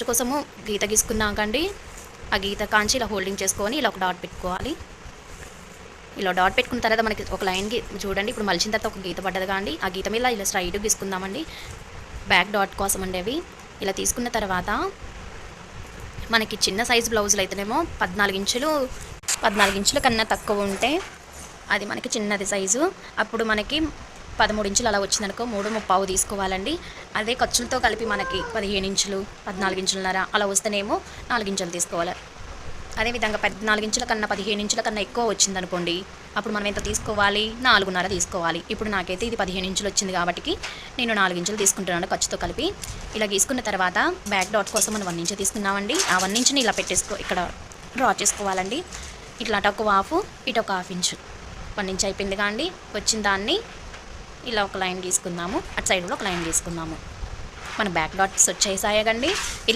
కోసము గీత గీసుకున్నాకండి ఆ గీత కాంచి ఇలా హోల్డింగ్ చేసుకొని ఇలా ఒక డాట్ పెట్టుకోవాలి. ఇలా డాట్ పెట్టుకున్న తర్వాత మనకి ఒక లైన్కి చూడండి, ఇప్పుడు మలిచిన తర్వాత ఒక గీత పడ్డది కాండి, ఆ గీత మీద ఇలా స్ట్రైట్ గీసుకుందామండి. బ్యాక్ డాట్ కోసం అండి అవి. ఇలా తీసుకున్న తర్వాత మనకి చిన్న సైజు బ్లౌజులు అయితేనేమో 14 ఇంచుల కన్నా తక్కువ ఉంటే అది మనకి చిన్నది సైజు. అప్పుడు మనకి 13 ఇంచులు అలా వచ్చిందనుకో 3:15 తీసుకోవాలండి. అదే ఖర్చులతో కలిపి మనకి 15 ఇంచులు 14 ఇంచులన్నర అలా వస్తేనేమో 4 ఇంచులు తీసుకోవాలి. అదేవిధంగా 14 ఇంచుల కన్నా 15 ఇంచుల కన్నా ఎక్కువ వచ్చిందనుకోండి, అప్పుడు మనం ఎంత తీసుకోవాలి, 4:30 తీసుకోవాలి. ఇప్పుడు నాకైతే ఇది 15 ఇంచులు వచ్చింది కాబట్టి నేను 4 ఇంచులు తీసుకుంటున్నాను ఖర్చుతో కలిపి. ఇలా గీసుకున్న తర్వాత బ్యాక్ డాట్ కోసం మనం 1 ఇంచ్ తీసుకున్నామండి. ఆ 1 ఇంచుని ఇలా ఇక్కడ డ్రా చేసుకోవాలండి. ఇట్లా అటు ఒక హాఫ్ ఇటు ఒక హాఫ్ ఇంచు 1 ఇంచ్ అయిపోయింది కాండి. వచ్చిన దాన్ని ఇలా ఒక లైన్ గీసుకుందాము, అటు సైడ్ కూడా ఒక లైన్ గీసుకుందాము. మన బ్యాక్ డాట్స్ వచ్చేసాయండి. ఇలా